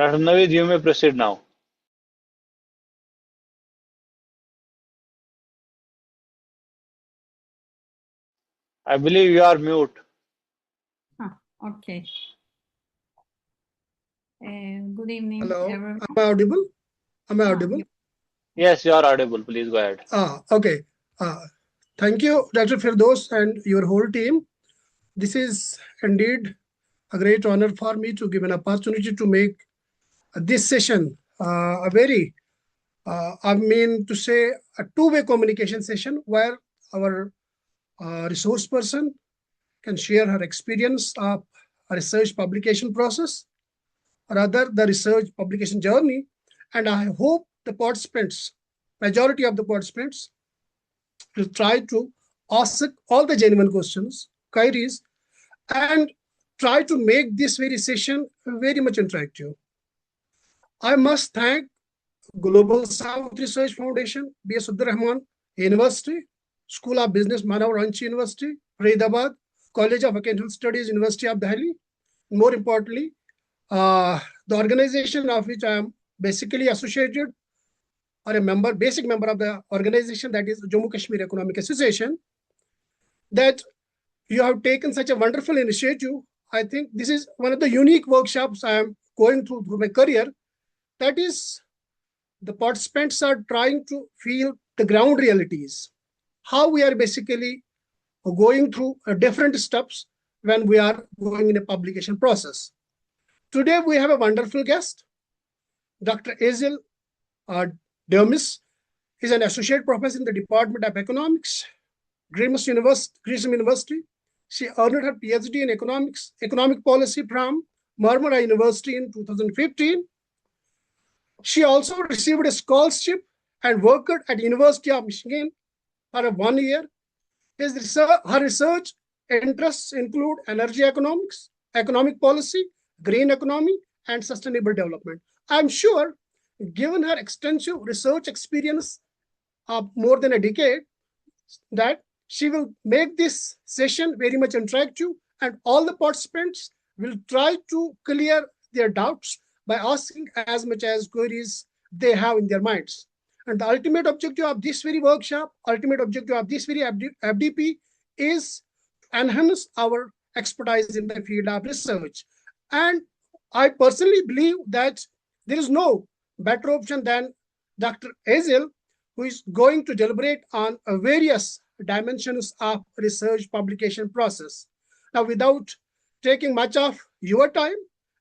Dr. Naveed, you may proceed now. I believe you are mute. Okay. Good evening, Hello, everyone. am I audible? Am I audible? Yes, you are audible. Please go ahead. Okay. Thank you, Dr. Firdaus and your whole team. This is indeed a great honor for me to give an opportunity to make this session a very, I mean to say, a two-way communication session where our resource person can share her experience of a research publication process, rather the research publication journey. And I hope the participants, majority of the participants, will try to ask all the genuine questions, queries, and try to make this very session very much interactive. I must thank Global South Research Foundation, B.S. Abdur Rahman University, School of Business, Manav University, Faridabad, College of Vocational Studies, University of Delhi. More importantly, the organization of which I am basically associated or a member, basic member of the organization, that is Jammu Kashmir Economic Association, that you have taken such a wonderful initiative. I think this is one of the unique workshops I am going through my career. That is, the participants are trying to feel the ground realities, how we are basically going through different steps when we are going in a publication process. Today, we have a wonderful guest, Dr. Işıl Demirtaş is an associate professor in the Department of Economics, Giresun University. She earned her PhD in economic policy from Marmara University in 2015. She also received a scholarship and worked at University of Michigan for 1 year. Her research interests include energy economics, economic policy, green economy, and sustainable development. I'm sure, given her extensive research experience of more than a decade, that she will make this session very much interactive, and all the participants will try to clear their doubts by asking as much as queries they have in their minds. And the ultimate objective of this very workshop, ultimate objective of this very FDP is to enhance our expertise in the field of research. And I personally believe that there is no better option than Dr. Işıl, who is going to deliberate on various dimensions of research publication process. Now, without taking much of your time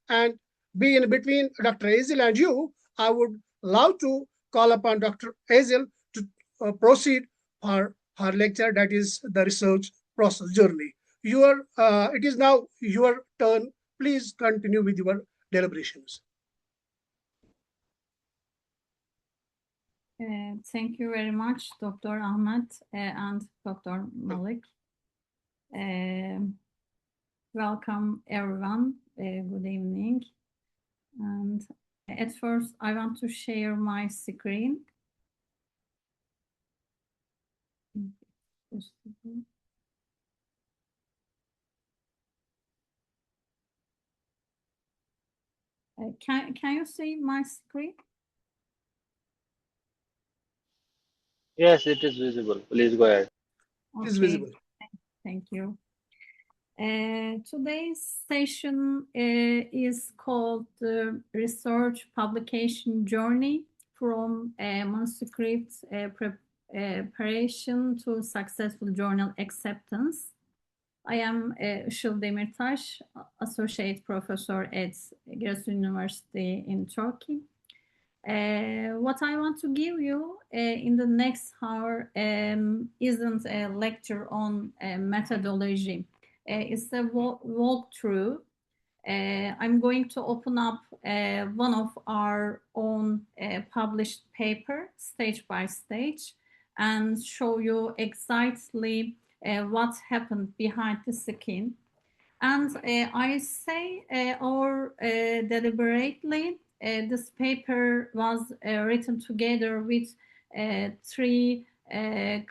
and be in between Dr. Işıl and you, I would love to call upon Dr. Işıl to proceed for her lecture, that is the research process journey. It is now your turn. Please continue with your deliberations. Thank you very much, Dr. Ahmad and Dr. Malik. Welcome, everyone. Good evening. And at first, I want to share my screen. Can you see my screen? Yes, it is visible. Please go ahead. It is visible. Thank you. Today's session is called the Research Publication Journey from Manuscript Preparation to Successful Journal Acceptance. I am Işıl Demirtaş, Associate Professor at Giresun University in Turkey. What I want to give you in the next hour isn't a lecture on methodology. It's a walkthrough. I'm going to open up one of our own published paper, stage by stage, and show you exactly what happened behind the scene. And I say or deliberately, this paper was written together with three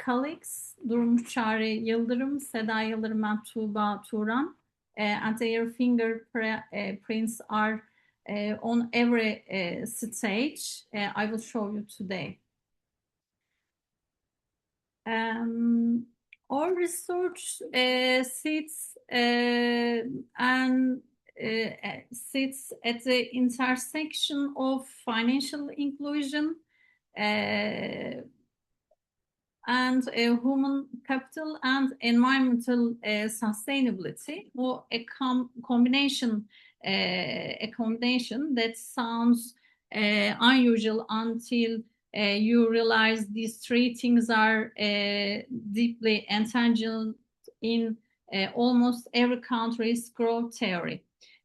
colleagues, Durmuş Çağrı Yıldırım, Seda Yıldırım, and Tuğba Turan, and their fingerprints are on every stage I will show you today. Our research sits at the intersection of financial inclusion and human capital and environmental sustainability, or a combination that sounds unusual until you realize these three things are deeply entangled in almost every country's growth theory.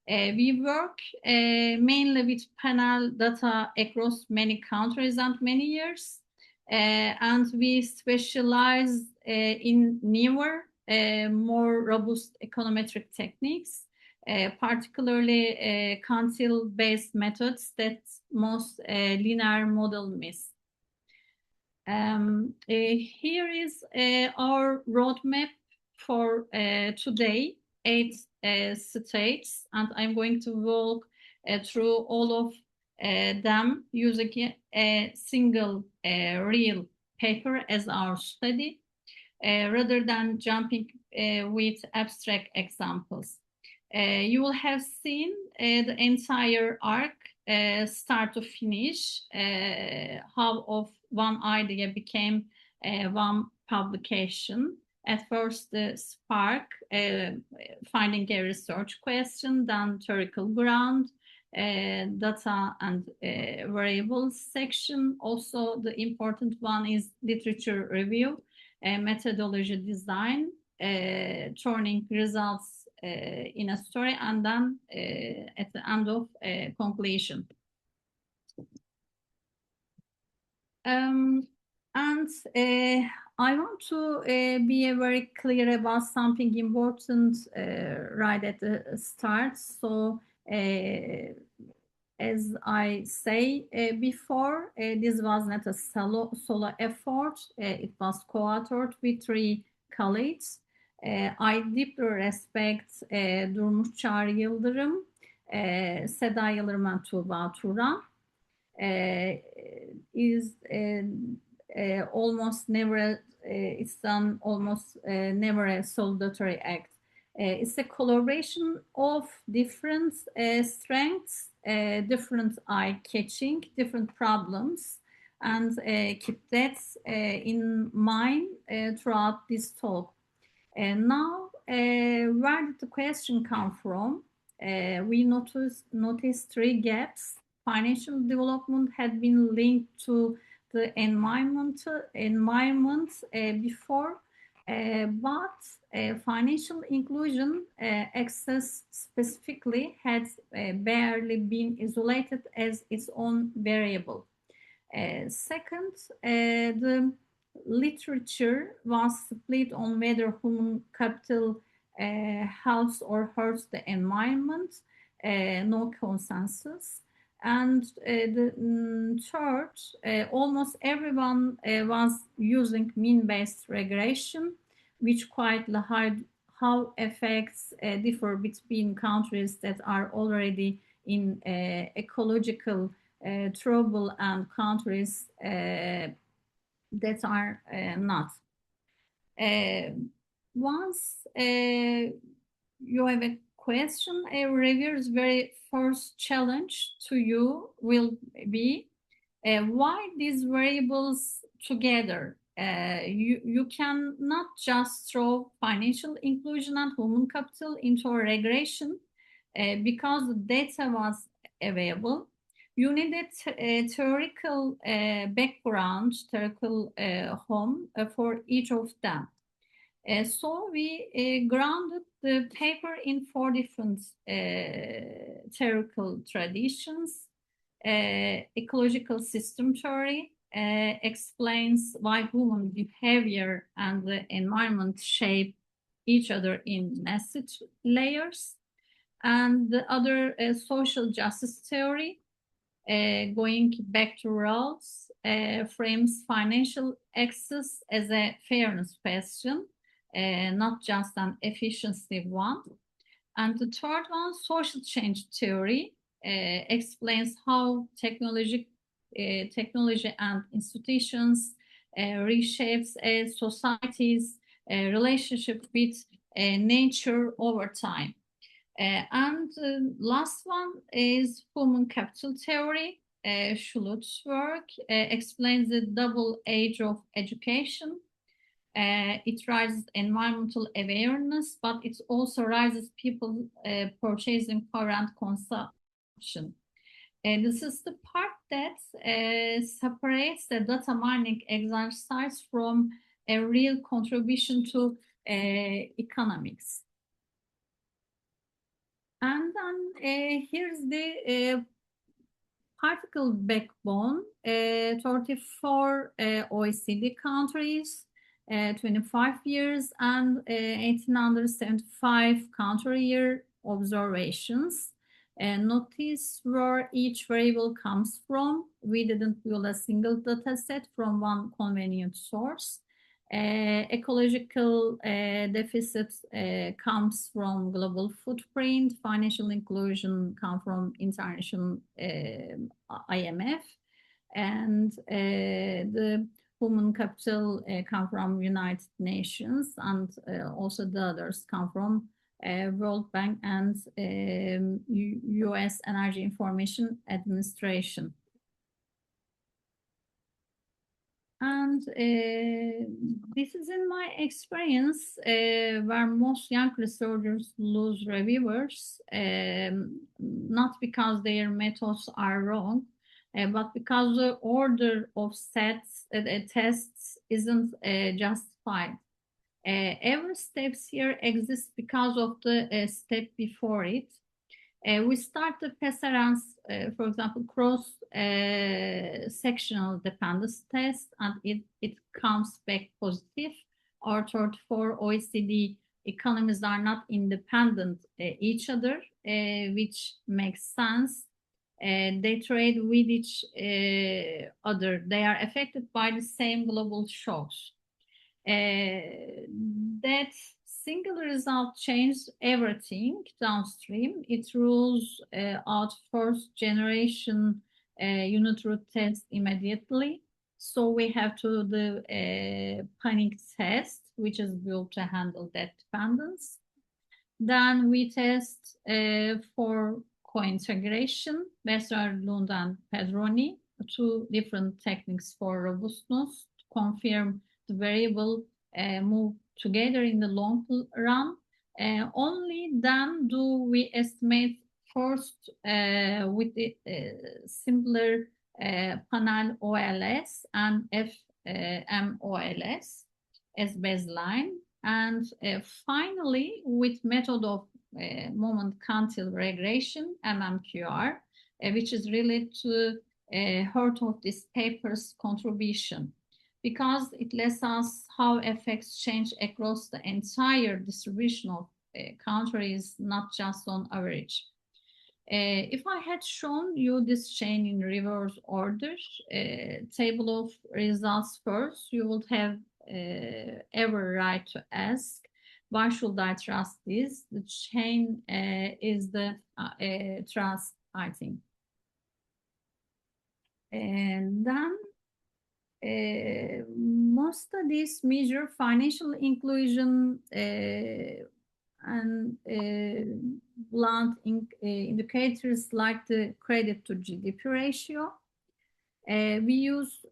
We work mainly with panel data across many countries and many years. And we specialize in newer, more robust econometric techniques, particularly quantile-based methods that most linear model miss. Here is our roadmap for today, 8 states, and I'm going to walk through all of them using a single real paper as our study, rather than jumping with abstract examples. You will have seen the entire arc, start to finish, how of one idea became one publication. At first, the spark, finding a research question, then theoretical ground, data and variables section. Also, the important one is literature review, methodology design, turning results in a story, and then at the end of conclusion. I want to be very clear about something important right at the start. So, as I say before, this was not a solo effort. It was co-authored with 3 colleagues. I deeply respect Durmuş Çağrı Yıldırım, Seda Yıldırım and Tuğba Turan. Is almost never, it's done almost never a solitary act. It's a collaboration of different strengths, different eye-catching, different problems, and keep that in mind throughout this talk. Now, where did the question come from? We noticed 3 gaps. Financial development had been linked to the environment before, but financial inclusion access specifically had barely been isolated as its own variable. Second, the literature was split on whether human capital helps or hurts the environment, no consensus. And the third, almost everyone was using mean-based regression, which quietly hide how effects differ between countries that are already in ecological trouble and countries that are not. Once you have a question, a reviewer's very first challenge to you will be why these variables together. You cannot just throw financial inclusion and human capital into a regression because the data was available. You need a theoretical background, theoretical home for each of them. So we grounded the paper in 4 different theoretical traditions. Ecological system theory explains why human behavior and the environment shape each other in message layers. And the other social justice theory, going back to Rawls, frames financial access as a fairness question, not just an efficiency one. And the third one, social change theory, explains how technology and institutions reshapes a society's relationship with nature over time. And last one is human capital theory. Schultz's work explains the double age of education. It raises environmental awareness, but it also raises people purchasing power and consumption. This is the part that separates the data mining exercise from a real contribution to economics. And then here's the particle backbone, 34 OECD countries, 25 years, and 1875 country-year observations. Notice where each variable comes from. We didn't build a single data set from one convenient source. Ecological deficit comes from global footprint. Financial inclusion comes from international IMF, and the human capital come from United Nations, and also the others come from World Bank and US Energy Information Administration. And this is in my experience where most young researchers lose reviewers, not because their methods are wrong, but because the order of tests isn't justified. Every step here exists because of the step before it. We start the precedence, for example, cross-sectional dependence test, and it comes back positive. Our 34 OECD economies are not independent each other, which makes sense. They trade with each other. They are affected by the same global shocks. That single result changed everything downstream. It rules out first generation unit root test immediately. So we have to do the panic test, which is built to handle that dependence. Then we test for co-integration, Besser, Lund, and Pedroni, two different techniques for robustness to confirm the variable move together in the long run. Only then do we estimate first with the simpler panel OLS and FMOLS as baseline. And finally, with method of moment quantile regression, MMQR, which is related to heart of this paper's contribution, because it lets us how effects change across the entire distribution of countries, not just on average. If I had shown you this chain in reverse order, table of results first, you would have ever right to ask, why should I trust this? The chain is the trust, I think. And then most studies measure financial inclusion and blunt indicators like the credit to GDP ratio. We use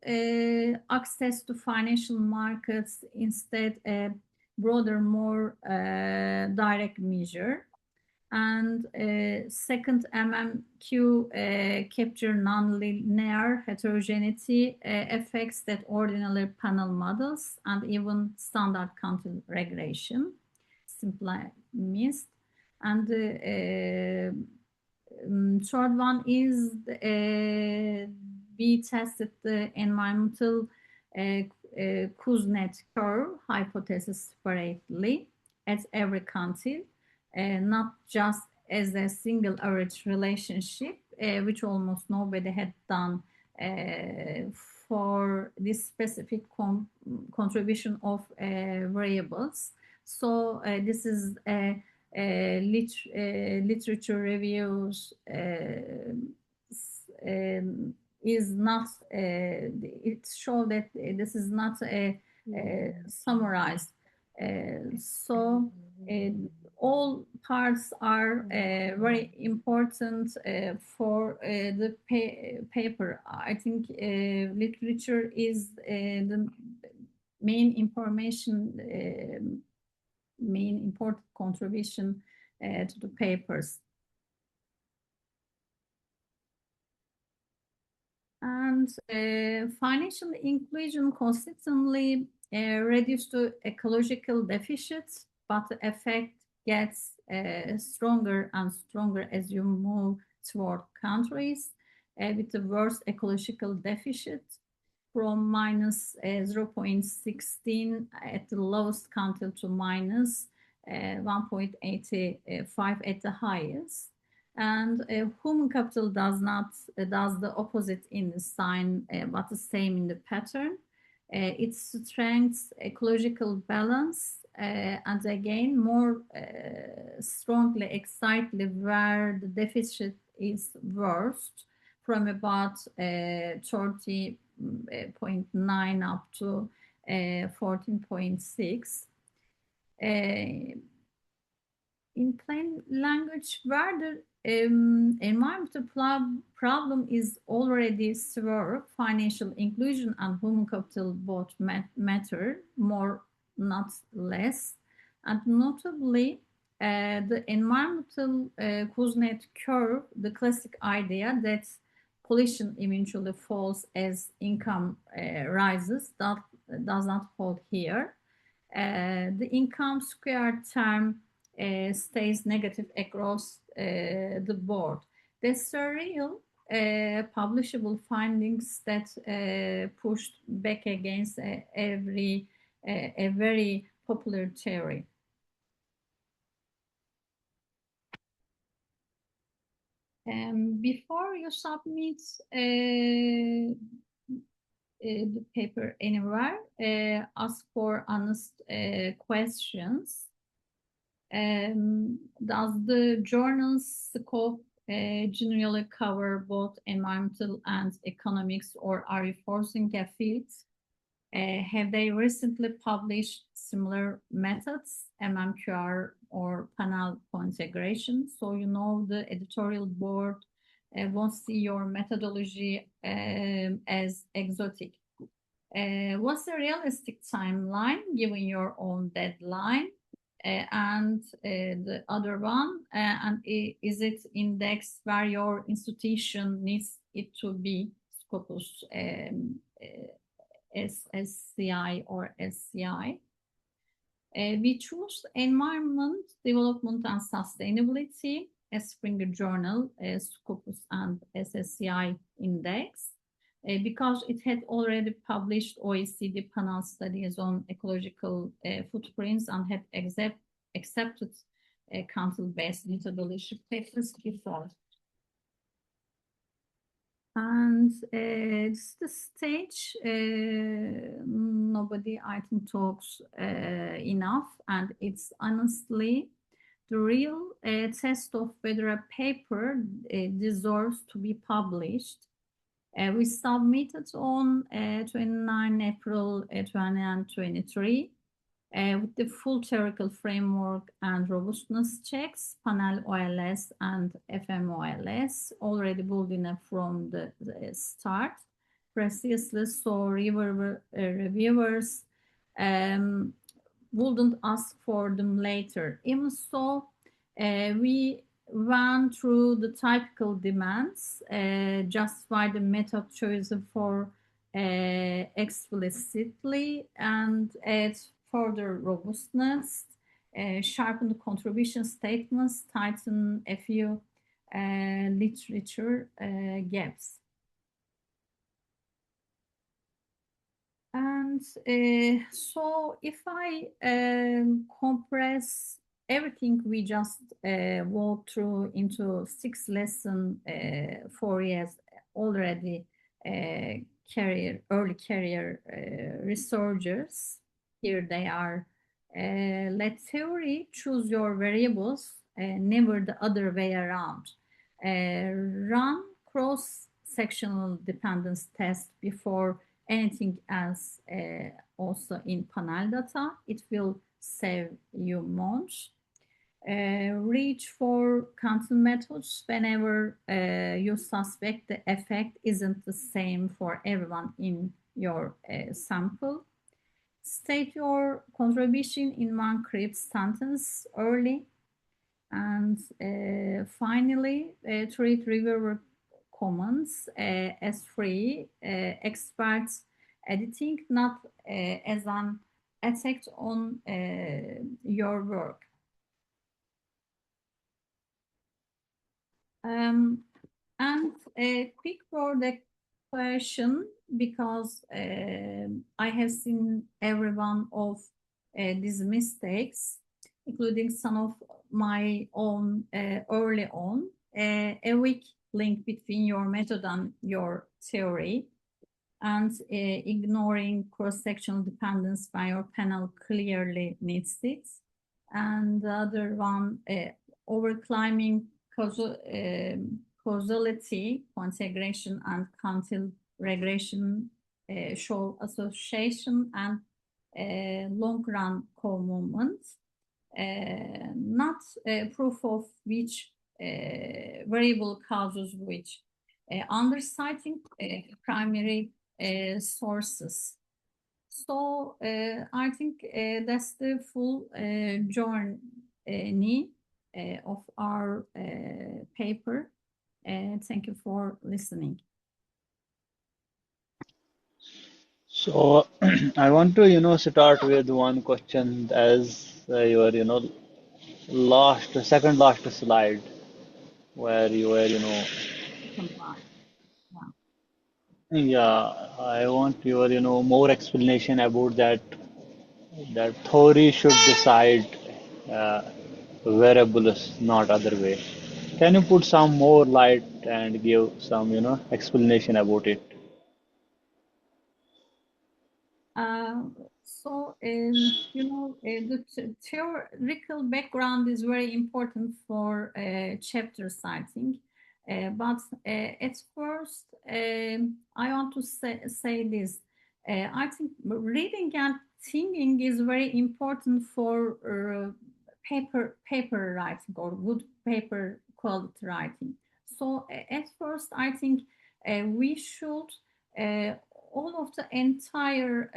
access to financial markets instead a broader, more direct measure. And second, MMQ capture nonlinear heterogeneity effects that ordinary panel models and even standard quantile regression simply missed. And the third one is we tested the environmental Kuznets curve hypothesis separately at every quantile, not just as a single average relationship, which almost nobody had done for this specific contribution of variables. So this is a literature reviews is not, it shows that this is not summarized. So all parts are very important for the paper. I think literature is the main information, main important contribution to the papers. And financial inclusion consistently reduces the ecological deficits, but the effect gets stronger and stronger as you move toward countries with the worst ecological deficit, from minus 0.16 at the lowest country to minus 1.85 at the highest. And human capital does the opposite in the sign, but the same in the pattern. It strengthens ecological balance, and again more strongly, excitedly, where the deficit is worst, from about 30.9 up to 14.6. In plain language, where the environmental problem is already severe, financial inclusion and human capital both matter more, not less. And notably, the environmental Kuznets curve, the classic idea that pollution eventually falls as income rises, that does not hold here. The income squared term stays negative across the board. The surreal publishable findings that pushed back against a very popular theory. Before you submit the paper anywhere, ask for honest questions. Does the journal's scope generally cover both environmental and economics, or are you forcing a field? Have they recently published similar methods, MMQR or panel co-integration? So you know the editorial board won't see your methodology as exotic. What's the realistic timeline given your own deadline? And the other one, and is it indexed where your institution needs it to be, Scopus SSCI or SCI? We choose environment, development and sustainability as Springer Journal, Scopus and SSCI index, because it had already published OECD panel studies on ecological footprints and had accepted council-based methodology papers before. And it's the stage nobody, I think, talks enough, and it's honestly the real test of whether a paper deserves to be published. We submitted on 29 April 2023 with the full theoretical framework and robustness checks, panel OLS and FMOLS, already built in from the start. Precisely, so reviewers wouldn't ask for them later. Even so, we went through the typical demands, justify the method chosen for explicitly, and add further robustness, sharpen the contribution statements, tighten a few literature gaps. And so if I compress everything we just walked through into 6 lessons, 4 years already early career researchers. Here they are Let theory choose your variables, never the other way around. Run cross-sectional dependence test before anything else, also in panel data. It will save you much. Reach for counter methods whenever you suspect the effect isn't the same for everyone in your sample. State your contribution in one crypt sentence early. And finally, treat reviewer comments as free experts editing, not as an attack on your work. And a quick word question, because I have seen every one of these mistakes, including some of my own early on. A weak link between your method and your theory, and ignoring cross-sectional dependence when your panel clearly needs it. And the other one, overclimbing causality, integration, and quantile regression show association and long-run co-movement, not proof of which variable causes which, underciting primary sources. So I think that's the full journey of our paper. Thank you for listening. So I want to, start with one question as your, second last slide, where you were, yeah, I want your, more explanation about that theory should decide variables, not other way. Can you put some more light and give some, explanation about it? So, the theoretical background is very important for chapter citing. But at first, I want to say this. I think reading and thinking is very important for paper writing or good paper quality writing. So at first, I think we should all of the entire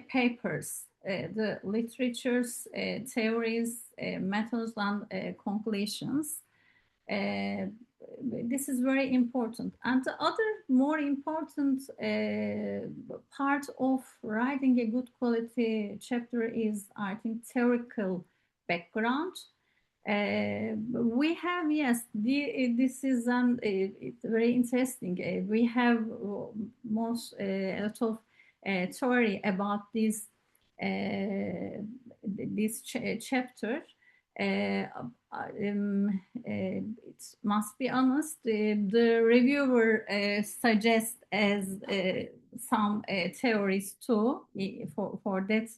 papers, the literatures, theories, methods, and conclusions. This is very important. And the other more important part of writing a good quality chapter is, I think, theoretical background. We have, yes, this is it's very interesting. We have a lot of theory about this chapter. It must be honest, the reviewer suggests as some theories too for that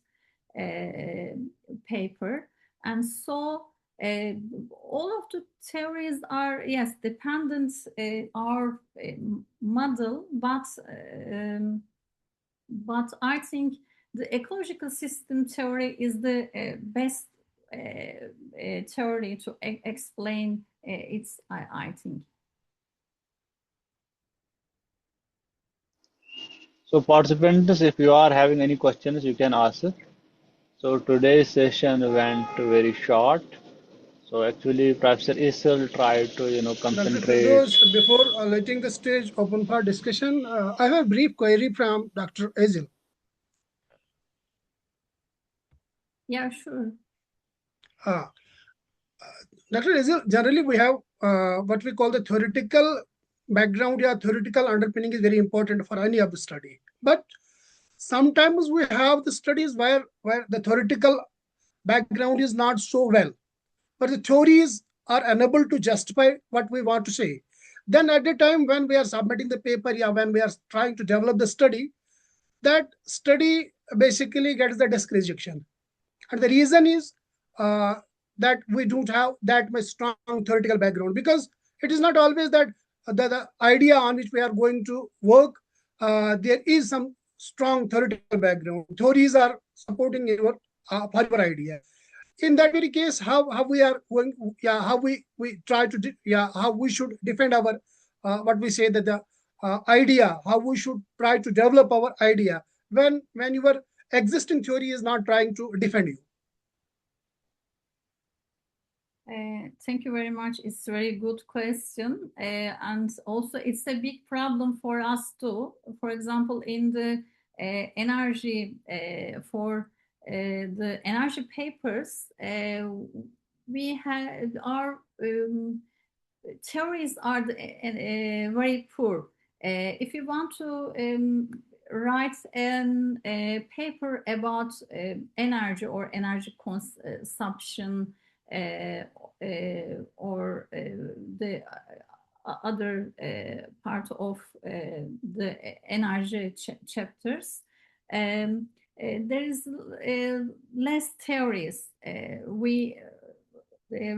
paper, and so all of the theories are, yes, dependent our model, but I think the ecological system theory is the best theory to explain its, I think. So participants, if you are having any questions, you can ask. So today's session went very short. So actually, Professor Işıl tried to, concentrate. Dr. Before letting the stage open for discussion, I have a brief query from Dr. Işıl. Yeah, sure. Dr. Işıl, generally we have what we call the theoretical background. Yeah, theoretical underpinning is very important for any of the study. But sometimes we have the studies where the theoretical background is not so well, but the theories are unable to justify what we want to say. Then at the time when we are submitting the paper, yeah, when we are trying to develop the study, that study basically gets the disc rejection. And the reason is that we don't have that much strong theoretical background, because it is not always that the idea on which we are going to work, there is some strong theoretical background. Theories are supporting your for your idea. In that very case, how we are going, how we try to, how we should defend our, what we say that the idea, how we should try to develop our idea when your existing theory is not trying to defend you. Thank you very much. It's a very good question. And also it's a big problem for us too. For example, in the energy, for the energy papers, we have our theories are very poor. If you want to write a paper about energy or energy consumption, or the other part of the energy chapters, there is less theories. We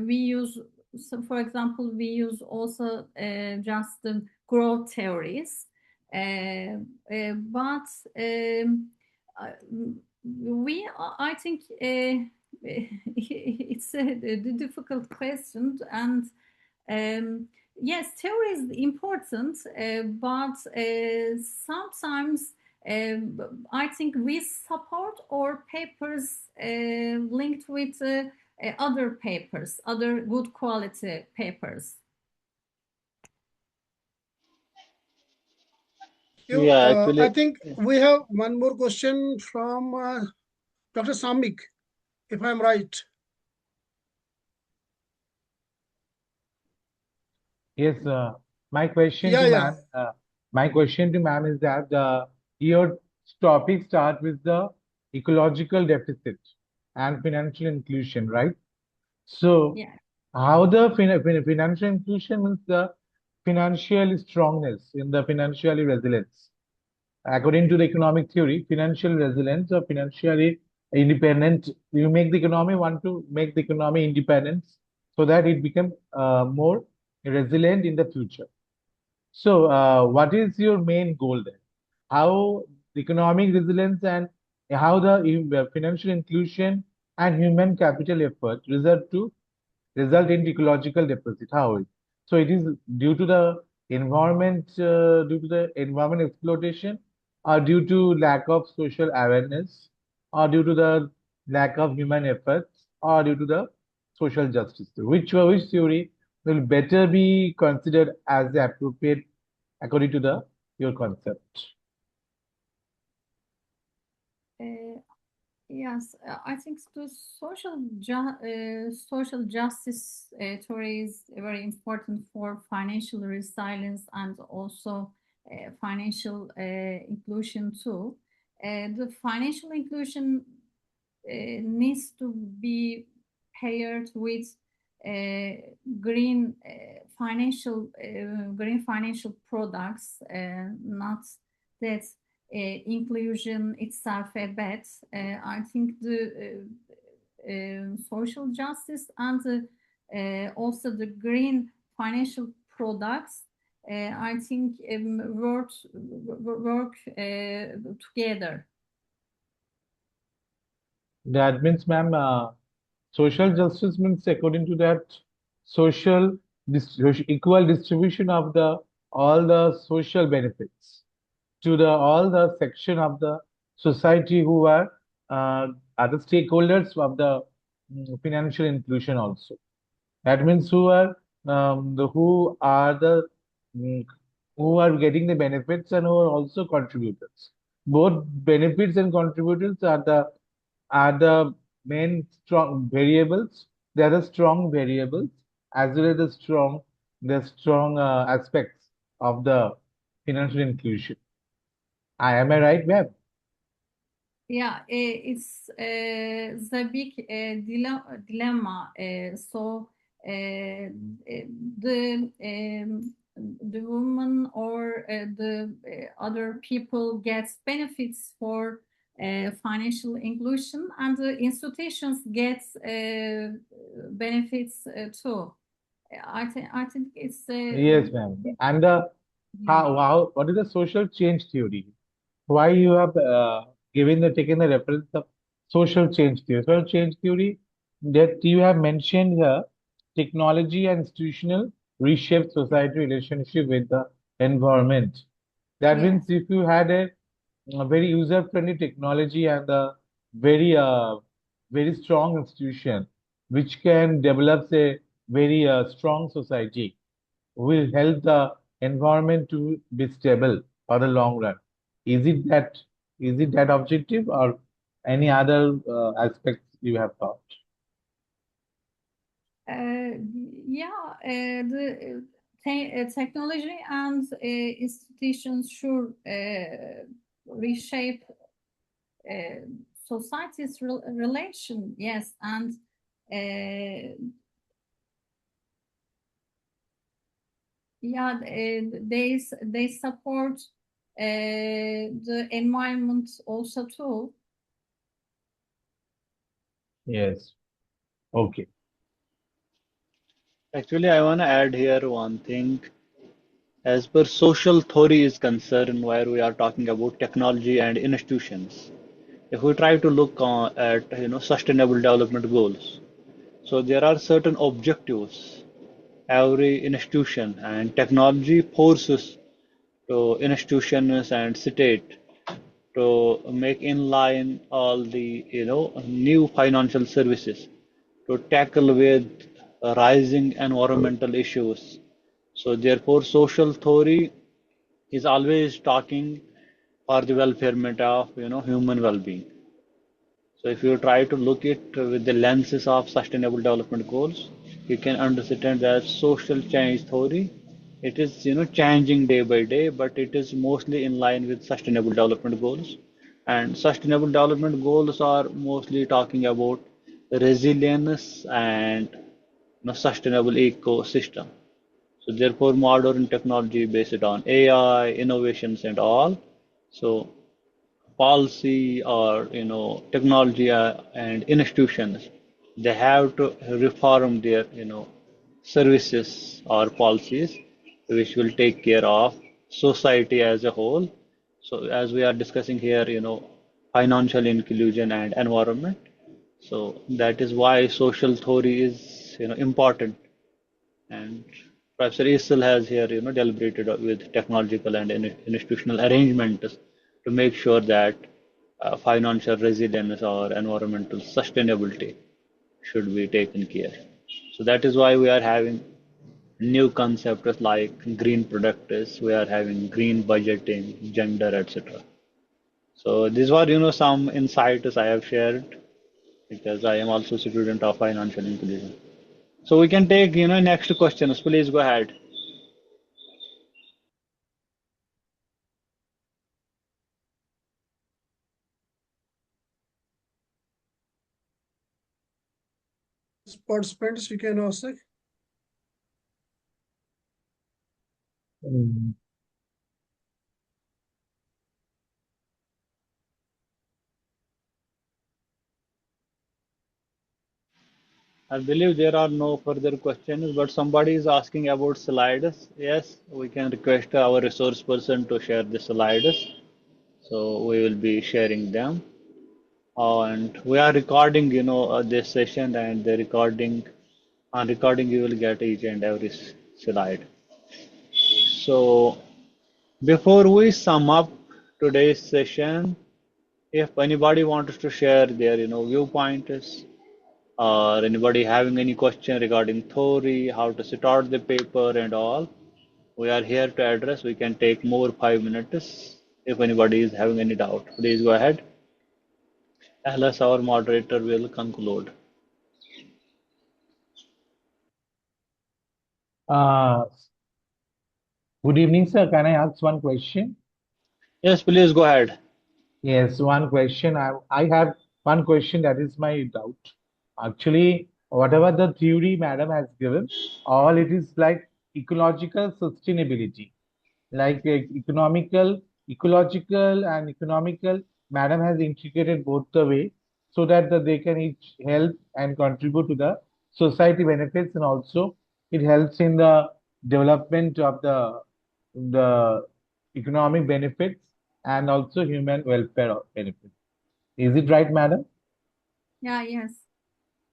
use, so for example, we use also just the growth theories, but I think it's a difficult question, and yes, theory is important, but sometimes I think we support our papers linked with other papers, other good quality papers. Yeah, actually, I think we have one more question from Dr. Samik, if I'm right. Yes, my question Yeah, to yeah. ma'am is that your topic start with the ecological deficit and financial inclusion, right? So, Yeah. how the financial inclusion means the financial strongness in the financial resilience. According to the economic theory, financial resilience or financially independent, you make the economy want to make the economy independent so that it become more resilient in the future. So, what is your main goal there? How the economic resilience and how the financial inclusion and human capital effort result in ecological deficit? How it? So it is due to the environment exploitation, or due to lack of social awareness, or due to the lack of human efforts, or due to the social justice. Which theory will better be considered as the appropriate according to your concept? Yes, I think the social justice theory is very important for financial resilience and also financial inclusion too. The financial inclusion needs to be paired with green financial products, not that inclusion itself a bad. I think the social justice and also the green financial products, I think work together. That means, ma'am, social justice means according to that equal distribution of all the social benefits to all the section of the society who are the stakeholders of the financial inclusion also. That means who are who are getting the benefits and who are also contributors. Both benefits and contributors are the main strong variables. They are the strong variables as well as the strong aspects of the financial inclusion. Am I right, Web? Yeah, it's the big dilemma. So the woman or the other people gets benefits for financial inclusion, and the institutions get benefits too. I think it's Yes, ma'am. And what is the social change theory? Why you have taken the reference of social change theory? Social change theory that you have mentioned here, technology and institutional reshape society relationship with the environment. That Yes. means if you had a very user-friendly technology and a very strong institution which can develop a very strong society, will help the environment to be stable for the long run. Is it that objective or any other aspects you have thought? The technology and institutions should reshape society's relation, yes, and they support the environment also too. Yes. Okay. Actually, I want to add here one thing. As per social theory is concerned, where we are talking about technology and institutions, if we try to look at sustainable development goals, so there are certain objectives every institution and technology forces to institutions and state to make in line all the new financial services to tackle with rising environmental issues. So therefore, social theory is always talking for the welfarement of human well-being. So if you try to look it with the lenses of sustainable development goals, you can understand that social change theory, it is changing day by day, but it is mostly in line with sustainable development goals. And sustainable development goals are mostly talking about resilience and sustainable ecosystem. So therefore, modern technology based on AI, innovations and all. So policy or technology and institutions, they have to reform their services or policies which will take care of society as a whole. So as we are discussing here, financial inclusion and environment, so that is why social theory is important. And Professor Işıl has here, deliberated with technological and institutional arrangements to make sure that financial resilience or environmental sustainability should be taken care. So that is why we are having new concepts like green products, we are having green budgeting, gender, etc. So these were, some insights I have shared because I am also a student of financial inclusion. So we can take, next questions. Please go ahead. Participants, you can ask. Mm. I believe there are no further questions, but somebody is asking about slides. Yes, we can request our resource person to share the slides. So we will be sharing them. And we are recording, this session, and the recording, on recording you will get each and every slide. So before we sum up today's session, if anybody wants to share their, viewpoints, or anybody having any question regarding theory, how to start the paper and all, we are here to address. We can take more 5 minutes. If anybody is having any doubt, please go ahead. Unless our moderator will conclude. Good evening, sir. Can I ask one question? Yes, please go ahead. Yes, one question. I have one question that is my doubt. Actually, whatever the theory madam has given, all it is like ecological sustainability, like ecological and economical Madam has integrated both the way so that they can each help and contribute to the society benefits, and also it helps in the development of the economic benefits and also human welfare benefits. Is it right, madam? Yeah, yes.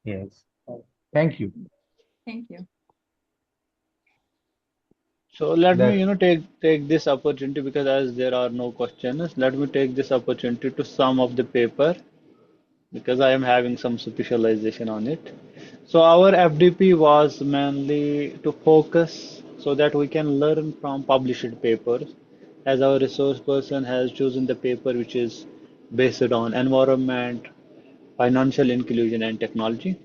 Yes. Thank you. Thank you. So let me, That take this opportunity, because as there are no questions, let me take this opportunity to sum up the paper, because I am having some specialization on it. So our FDP was mainly to focus so that we can learn from published papers, as our resource person has chosen the paper which is based on environment, financial inclusion, and technology.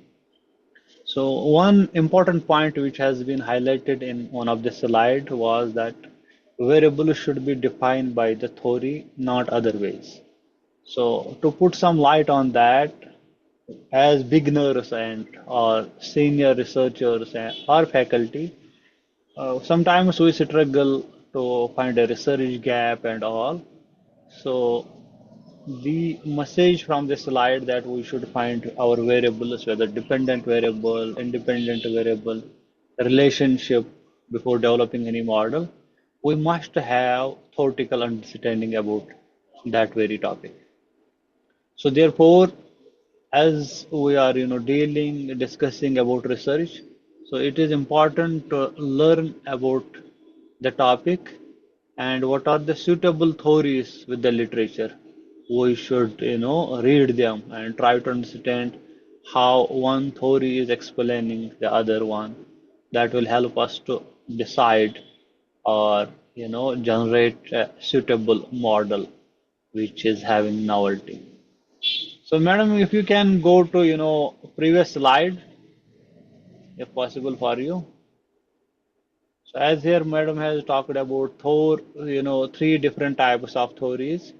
So one important point which has been highlighted in one of the slide was that variable should be defined by the theory, not other ways. So to put some light on that, as beginners and or senior researchers or faculty, sometimes we struggle to find a research gap and all. So the message from this slide that we should find our variables, whether dependent variable, independent variable, relationship before developing any model, we must have theoretical understanding about that very topic. So therefore, as we are discussing about research, so it is important to learn about the topic and what are the suitable theories with the literature. We should read them and try to understand how one theory is explaining the other one. That will help us to decide or generate a suitable model which is having novelty. So, madam, if you can go to, previous slide, if possible for you. So, as here, madam has talked about three different types of theories,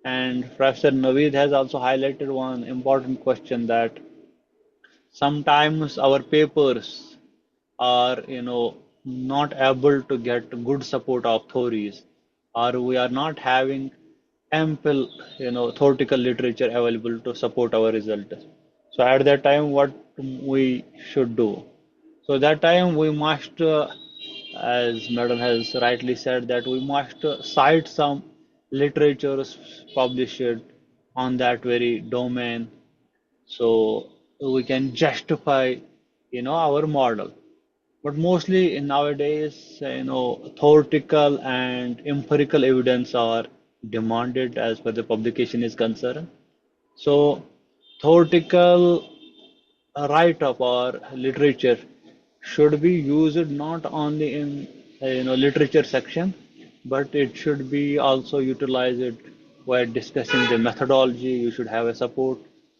and Professor Naveed has also highlighted one important question that sometimes our papers are, not able to get good support of theories, or we are not having ample, theoretical literature available to support our results. So at that time, what we should do? So that time we must, as Madam has rightly said, that we must cite some literatures published on that very domain, so we can justify, our model. But mostly in nowadays, theoretical and empirical evidence are demanded as per the publication is concerned. So theoretical write-up or literature should be used not only in literature section, but it should be also utilized while discussing the methodology. You should have a support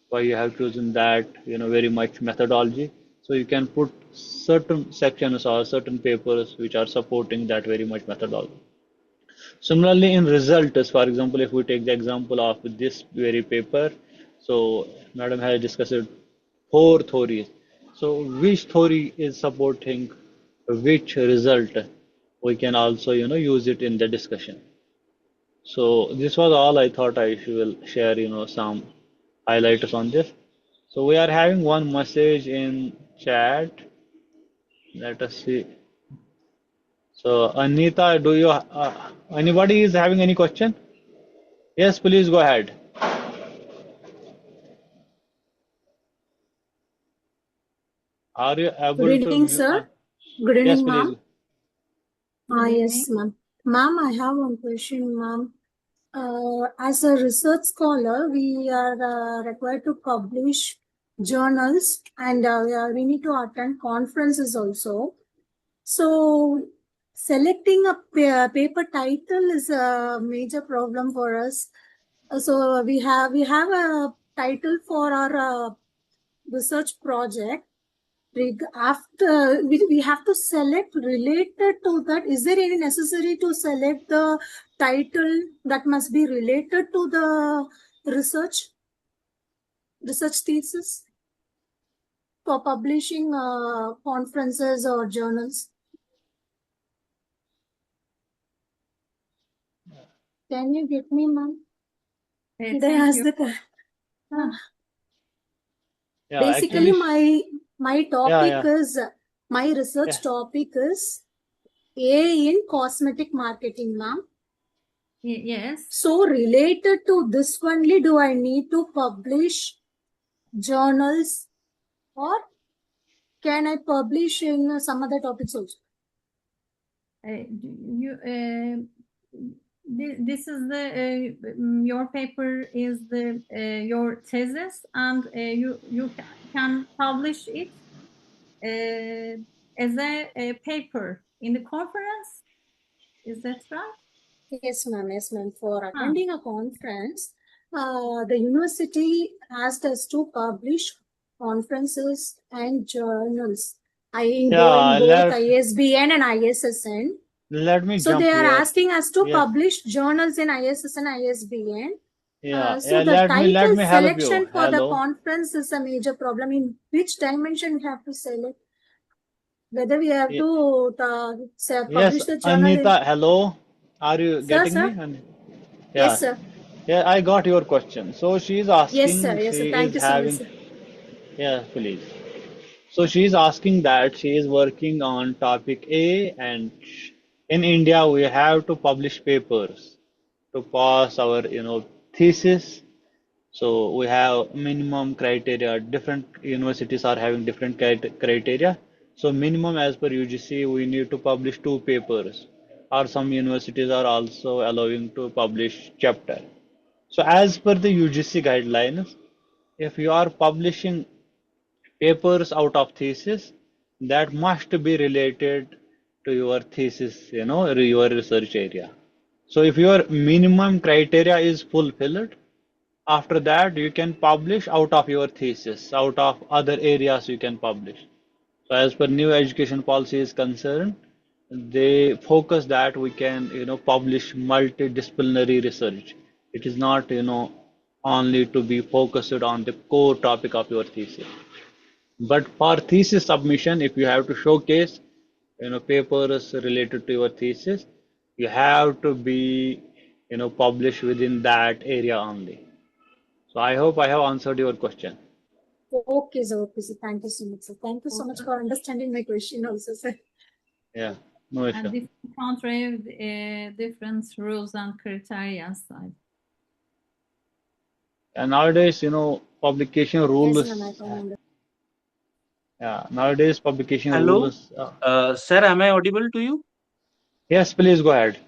why you have chosen that very much methodology. So you can put certain sections or certain papers which are supporting that very much methodology. Similarly, in results, for example, if we take the example of this very paper, so Madam has discussed four theories. So which theory is supporting which result? We can also, use it in the discussion. So this was all I thought I will share, some highlights on this. So we are having one message in chat. Let us see. So Anita, do you anybody is having any question? Yes, please go ahead. Are you Good able to evening, sir. Good yes, evening, please. ma'am. Good Yes, evening. ma'am. Ma'am, I have one question, ma'am. As a research scholar, we are required to publish journals, and we need to attend conferences also. So, selecting a paper title is a major problem for us. So we have a title for our research project. After we have to select related to that. Is there any necessary to select the title that must be related to the research thesis for publishing conferences or journals? Can you get me, ma'am? They Thank asked you. the Yeah, basically actually, my yeah, topic yeah, is my research yeah. topic is A in cosmetic marketing, ma'am. Yes. So related to this only, do I need to publish journals or can I publish in some other topics also? This is the your paper is the your thesis, and you can publish it as a paper in the conference. Is that right? Yes, ma'am. Yes, ma'am. For Ah. attending a conference, the university asked us to publish conferences and journals. Yeah, Both ISBN and ISSN. let me So jump they are here. asking us to Yeah, publish journals in ISSN, ISBN. yeah, So yeah. the Let me title help you. selection for the Hello. conference is a major problem. In which dimension we have to select? Whether we have Ye- to Yes, publish the journal in... Anita. Hello. Are you Sir, getting sir? me? Yes, Yeah, sir. yeah. I got your question. So she's Yes, sir. asking. Yes, sir. She Thank is you so much, having. sir. Yeah, please. So she's asking that she is working on topic A, and in India we have to publish papers to pass our, thesis. So we have minimum criteria. Different universities are having different criteria. So minimum as per UGC, we need to publish 2 papers. Or some universities are also allowing to publish chapter. So as per the UGC guidelines, if you are publishing papers out of thesis, that must be related to your thesis, your research area. So if your minimum criteria is fulfilled, after that you can publish out of your thesis, out of other areas you can publish. So as per new education policy is concerned, they focus that we can, publish multidisciplinary research. It is not, only to be focused on the core topic of your thesis. But for thesis submission, if you have to showcase, papers related to your thesis, you have to be, published within that area only. So I hope I have answered your question. Okay, sir. Okay, sir. Thank you so much, sir. Thank you so much for understanding my question also, sir. Yeah, no And issue. different country have different rules and criteria. And nowadays, publication Yes, rules. ma'am. I can understand. Yeah, nowadays publication Hello, rules. sir, am I audible to you? Yes, please go ahead.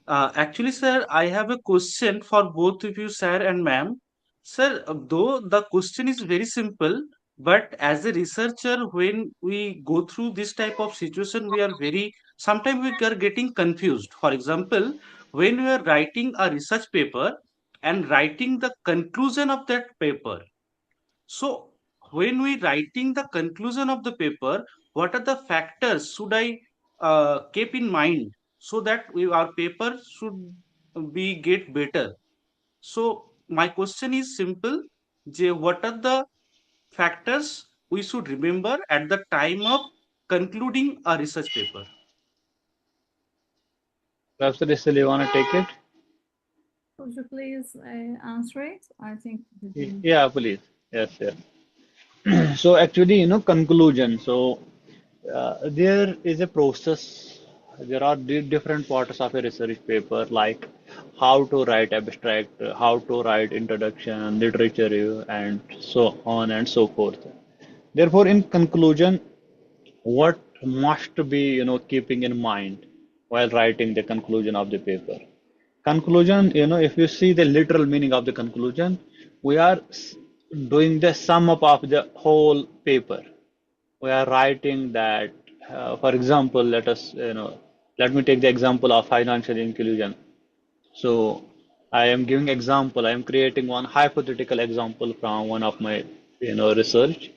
Actually, sir, I have a question for both of you, sir and ma'am. Sir, though the question is very simple, but as a researcher, when we go through this type of situation, sometimes we are getting confused. For example, when we are writing a research paper and writing the conclusion of that paper. So, when we writing the conclusion of the paper, what are the factors should I keep in mind so that our paper should be get better? So, my question is simple: what are the factors we should remember at the time of concluding a research paper? Professor Işıl, you want to take it? Could you please answer it? I think Yeah, please. Yes, yes. So actually, conclusion. So there is a process. There are different parts of a research paper, like how to write abstract, how to write introduction, literature review, and so on and so forth. Therefore, in conclusion, what must be, keeping in mind while writing the conclusion of the paper? Conclusion, if you see the literal meaning of the conclusion, we are doing the sum up of the whole paper. We are writing that, for example, let me take the example of financial inclusion. So I am giving example, I am creating one hypothetical example from one of my, research.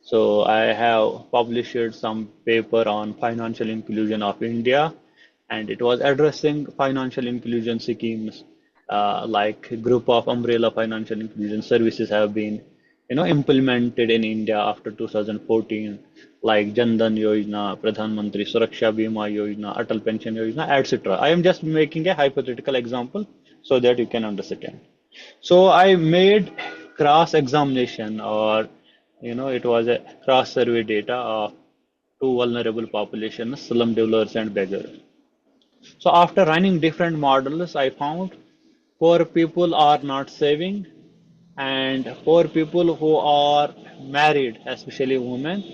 So I have published some paper on financial inclusion of India, and it was addressing financial inclusion schemes, like group of umbrella financial inclusion services have been, implemented in India after 2014, like Jan Dhan Yojana, Pradhan Mantri Suraksha Bima Yojana, Atal Pension Yojana, etc. I am just making a hypothetical example so that you can understand. So I made cross examination, or it was a cross survey data of two vulnerable populations, slum dwellers and beggars. So after running different models, I found poor people are not saving, and poor people who are married, especially women,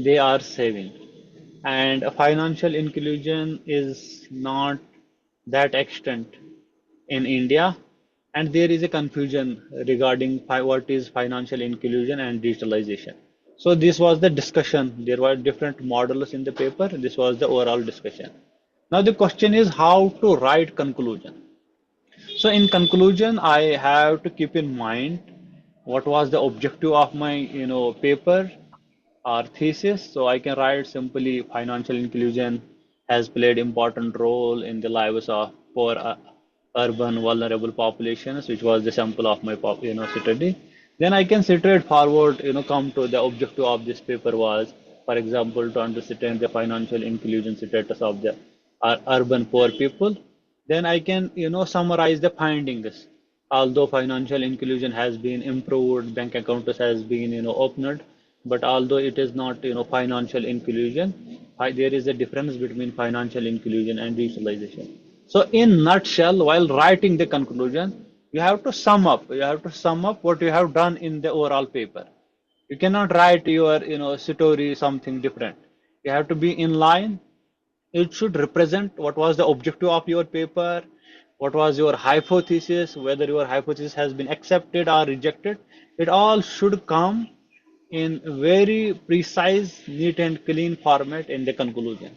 they are saving. And financial inclusion is not that extent in India, and there is a confusion regarding what is financial inclusion and digitalization. So this was the discussion. There were different models in the paper. This was the overall discussion. Now the question is how to write conclusion. So in conclusion, I have to keep in mind what was the objective of my paper or thesis. So I can write simply financial inclusion has played important role in the lives of poor urban vulnerable populations, which was the sample of my study. Then I can straightforward come to the objective of this paper was, for example, to understand the financial inclusion status of the urban poor people. Then I can summarize the findings. Although financial inclusion has been improved, bank accounts has been opened, but although it is not financial inclusion, there is a difference between financial inclusion and digitalization. So in nutshell, while writing the conclusion, you have to sum up. You have to sum up what you have done in the overall paper. You cannot write your story something different. You have to be in line. It should represent what was the objective of your paper, what was your hypothesis, whether your hypothesis has been accepted or rejected. It all should come in very precise, neat and clean format in the conclusion.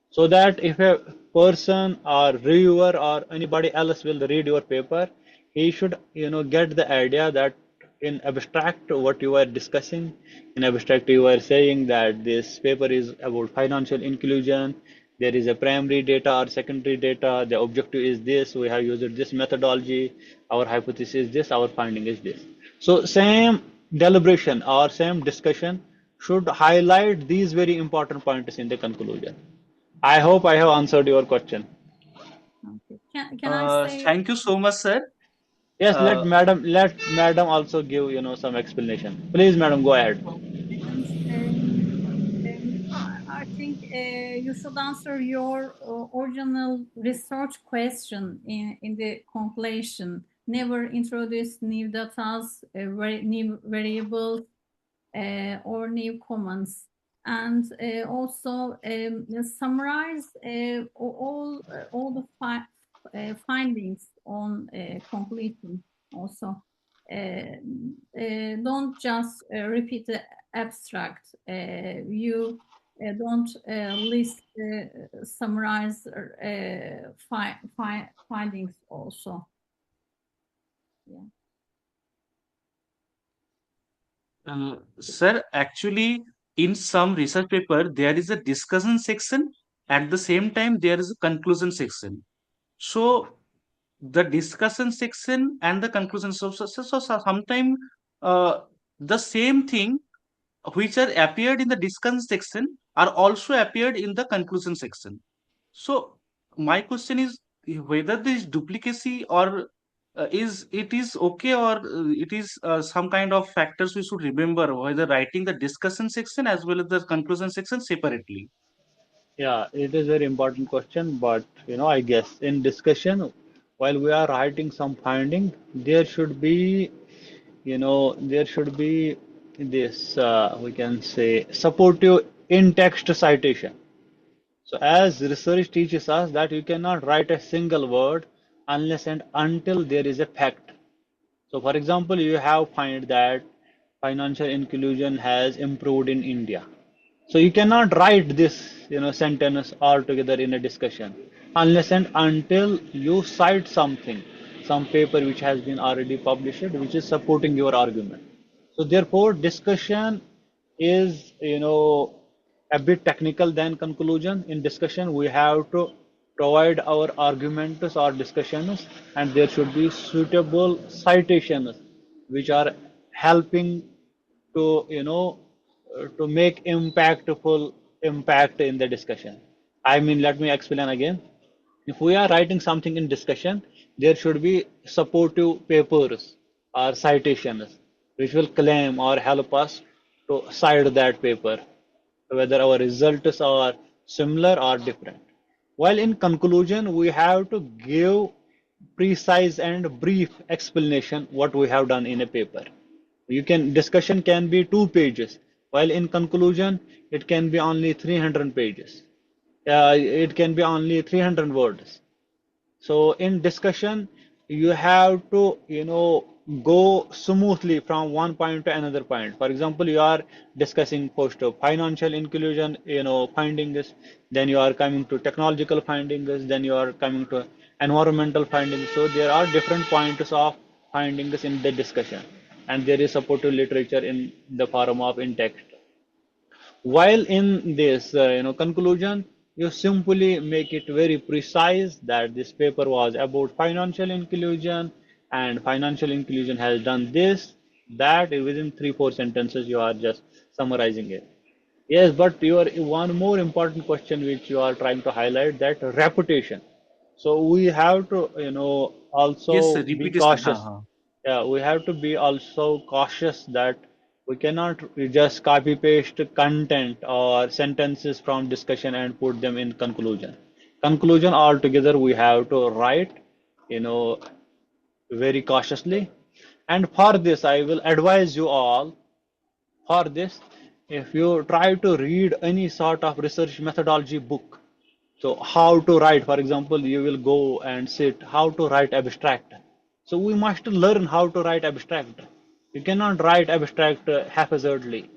So that if a person or reviewer or anybody else will read your paper, he should get the idea that in abstract what you are discussing, in abstract you are saying that this paper is about financial inclusion, there is a primary data or secondary data, the objective is this, we have used this methodology, our hypothesis is this, our finding is this. So same deliberation or same discussion should highlight these very important points in the conclusion. I hope I have answered your question. Okay. Can I say? Thank you so much, sir. Yes, let madam also give some explanation. Please, madam, go ahead. I think you should answer your original research question in the completion. Never introduce new data, new variables, or new comments, and also summarize all the findings on completion. Also, don't just repeat the abstract. You don't list summarize findings also. Yeah. Sir, actually, in some research paper, there is a discussion section. At the same time, there is a conclusion section. So the discussion section and the conclusion, sometimes the same thing which are appeared in the discussion section are also appeared in the conclusion section. So my question is whether this duplicacy or is okay, or it is some kind of factors we should remember whether writing the discussion section as well as the conclusion section separately. Yeah, it is very important question, but I guess in discussion, while we are writing some finding, there should be, there should be this, we can say, supportive in-text citation. So as research teaches us that you cannot write a single word unless and until there is a fact. So for example, you have find that financial inclusion has improved in India. So you cannot write this, sentence altogether in a discussion unless and until you cite something, some paper which has been already published, which is supporting your argument. So therefore, discussion is, a bit technical than conclusion. In discussion, we have to provide our arguments or discussions, and there should be suitable citations which are helping to, to make impactful impact in the discussion. I mean, let me explain again. If we are writing something in discussion, there should be supportive papers or citations which will claim or help us to cite that paper, whether our results are similar or different. While in conclusion, we have to give precise and brief explanation what we have done in a paper. Discussion can be 2 pages, while in conclusion it can be only 300 pages. It can be only 300 words. So in discussion, you have to, go smoothly from one point to another point. For example, you are discussing first financial inclusion, findings, then you are coming to technological findings, then you are coming to environmental findings. So there are different points of findings in the discussion, and there is supportive literature in the form of in text. While in this, conclusion, you simply make it very precise that this paper was about financial inclusion, and financial inclusion has done this, that within 3, 4 sentences you are just summarizing it. Yes, but your one more important question which you are trying to highlight, that reputation. So we have to, Yes, sir. also be Repetition. cautious. Yeah, we have to be also cautious that we cannot just copy paste content or sentences from discussion and put them in conclusion. Conclusion altogether we have to write, you know, very cautiously. And for this, I will advise you all for this, if you try to read any sort of research methodology book, so how to write, for example, you will go and sit, how to write abstract. So we must learn how to write abstract. You cannot write abstract haphazardly,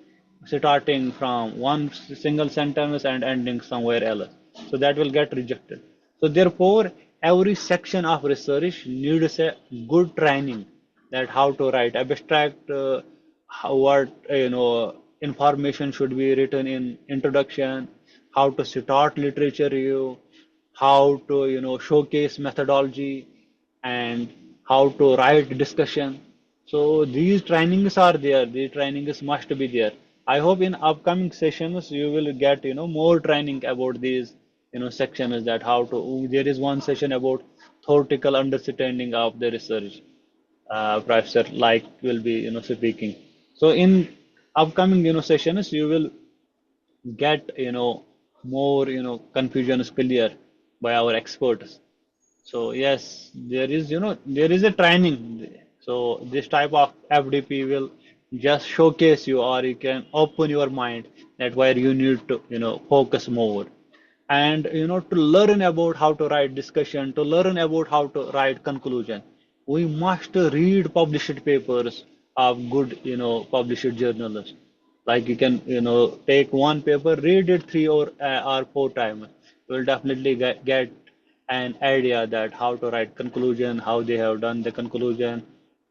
starting from one single sentence and ending somewhere else. So that will get rejected. So therefore, every section of research needs a good training, that how to write abstract, what information should be written in introduction, how to start literature review, how to showcase methodology, and how to write discussion. So these trainings are there. These trainings must be there. I hope in upcoming sessions you will get more training about these sections, that how to. There is one session about theoretical understanding of the research. Professor like will be speaking. So in upcoming sessions you will get more confusion is clear by our experts. So yes, there is a training. So this type of FDP will just showcase you, or you can open your mind that where you need to focus more, and to learn about how to write discussion, to learn about how to write conclusion. We must read published papers of good published journals. Like you can take one paper, read it 3 or 4 times. You will definitely get an idea that how to write conclusion, how they have done the conclusion.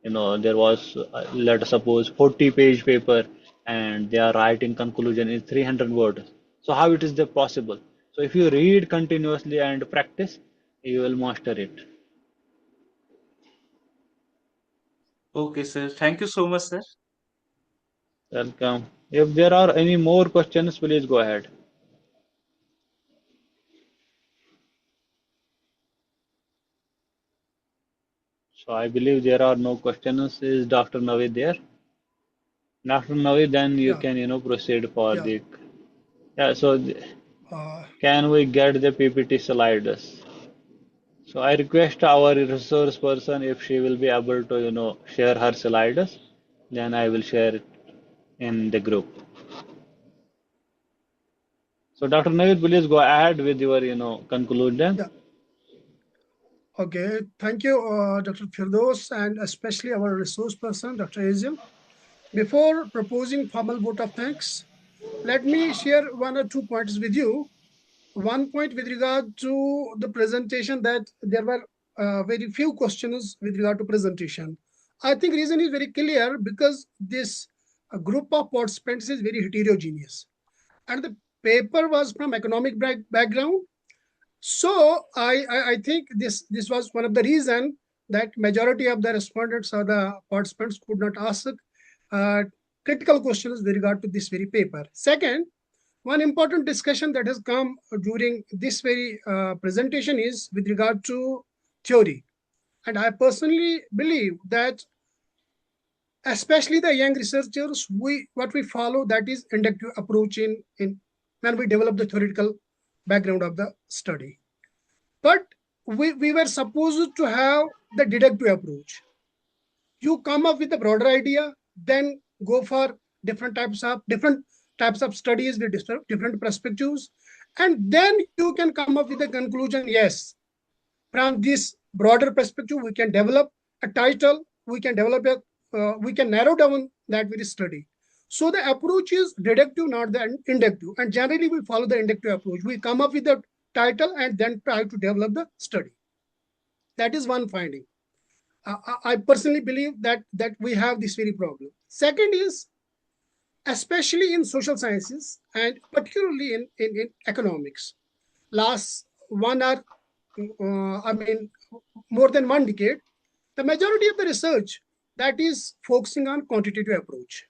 There was let us suppose 40-page paper, and they are writing conclusion in 300 words. So how it is the possible? So if you read continuously and practice, you will master it. Okay, sir. Thank you so much, sir. Welcome. If there are any more questions, please go ahead. So I believe there are no questions. Is Dr. Naveed there? Dr. Naveed, then you Yeah, can proceed for yeah. the. Yeah. So Uh, can we get the PPT slides? So I request our resource person if she will be able to share her slides, then I will share it in the group. So Dr. Naveed, please go ahead with your conclusion. yeah. Okay. Thank you, Dr. Firdaus, and especially our resource person, Dr. Azim. Before proposing formal vote of thanks, let me share 1 or 2 points with you. One point with regard to the presentation, that there were very few questions with regard to presentation. I think reason is very clear, because this group of participants is very heterogeneous, and the paper was from economic background. So I think this was one of the reason that majority of the respondents or the participants could not ask uh, critical questions with regard to this very paper. Second, one important discussion that has come during this very presentation is with regard to theory. And I personally believe that especially the young researchers, what we follow, that is inductive approach in when we develop the theoretical background of the study. But we were supposed to have the deductive approach. You come up with a broader idea, then go for different types of studies with different perspectives, and then you can come up with a conclusion. Yes, from this broader perspective, we can develop a title, we can narrow down that very study. So the approach is deductive, not the inductive. And generally, we follow the inductive approach. We come up with the title and then try to develop the study. That is one finding. I personally believe that we have this very problem. Second is, especially in social sciences and particularly in economics, last more than one decade, the majority of the research that is focusing on quantitative approach.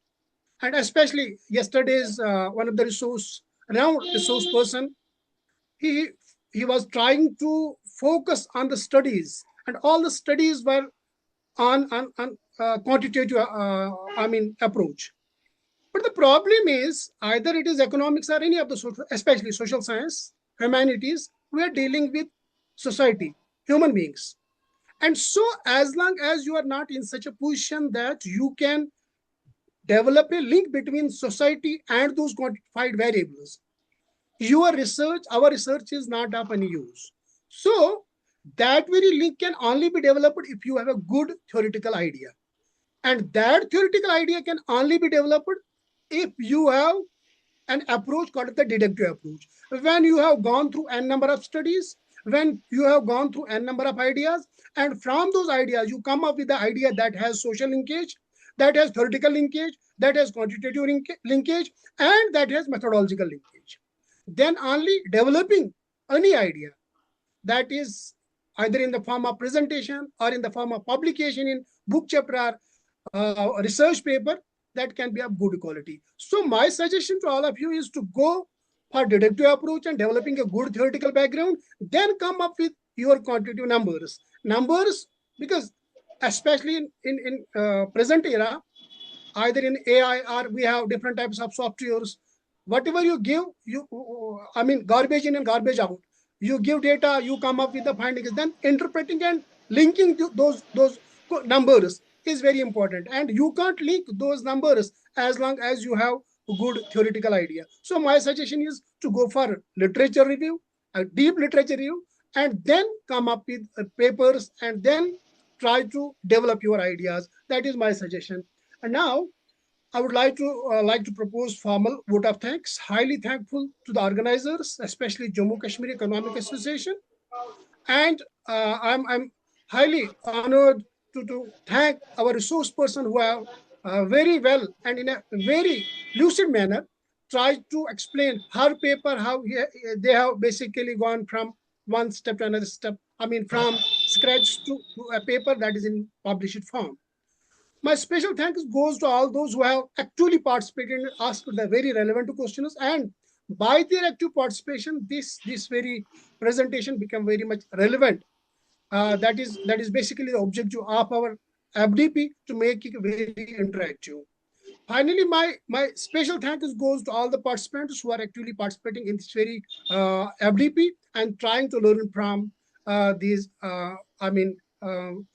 And especially yesterday's one of the resource person, he was trying to focus on the studies, and all the studies were on quantitative approach. But the problem is, either it is economics or any of the social, especially social science, humanities, we are dealing with society, human beings. And so as long as you are not in such a position that you can develop a link between society and those quantified variables, our research is not of any use. So that very link can only be developed if you have a good theoretical idea. And that theoretical idea can only be developed if you have an approach called the deductive approach. When you have gone through n number of studies, when you have gone through n number of ideas, and from those ideas, you come up with the idea that has social linkage, that has theoretical linkage, that has quantitative linkage, and that has methodological linkage. Then only developing any idea that is either in the form of presentation or in the form of publication in book chapter or research paper, that can be of good quality. So my suggestion to all of you is to go for deductive approach and developing a good theoretical background, then come up with your quantitative numbers. Because especially in present era, either in AI or we have different types of softwares, whatever you give, garbage in and garbage out. You give data, you come up with the findings, then interpreting and linking those numbers is very important. And you can't link those numbers as long as you have a good theoretical idea. So my suggestion is to go for literature review, a deep literature review, and then come up with papers and then try to develop your ideas. That is my suggestion. And now I would like to propose formal vote of thanks. Highly thankful to the organizers, especially Jammu Kashmir Economic Association, and I'm highly honored to thank our resource person who have very well and in a very lucid manner tried to explain her paper, how they have basically gone from one step to another step. From scratch to a paper that is in published form. My special thanks goes to all those who have actually participated and asked the very relevant questions. And by their active participation, this very presentation became very much relevant. That is basically the objective of our FDP, to make it very interactive. Finally, my special thanks goes to all the participants who are actually participating in this very FDP and trying to learn from these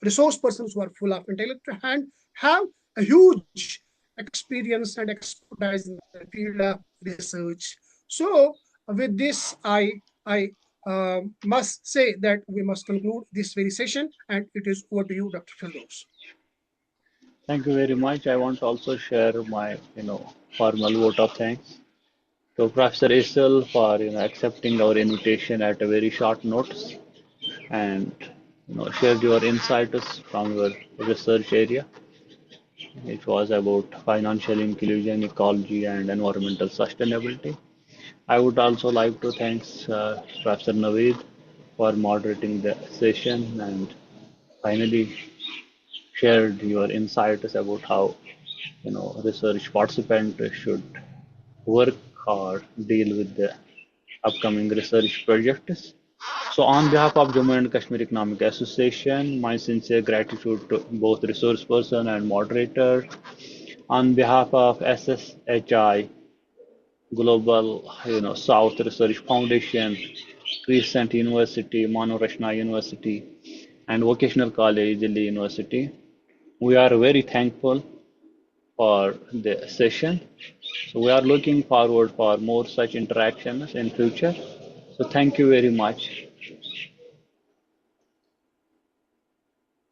resource persons who are full of intellect and have a huge experience and expertise in the field of research. So with this, I must say that we must conclude this very session, and it is over to you, Dr. Firdaus. Thank you very much. I want to also share my, formal vote of thanks to Professor Işıl for, accepting our invitation at a very short notice and, shared your insights from your research area. It was about financial inclusion, ecology, and environmental sustainability. I would also like to thank Professor Naveed for moderating the session and finally shared your insights about how research participants should work or deal with the upcoming research projects. So So on behalf of Jammu and Kashmir Economic Association, my sincere gratitude to both resource person and moderator. On behalf of SSHI, Global South Research Foundation, Crescent University, Rachna University, and Vocational College, Delhi University, we are very thankful for the session. So we are looking forward for more such interactions in future. So thank you very much.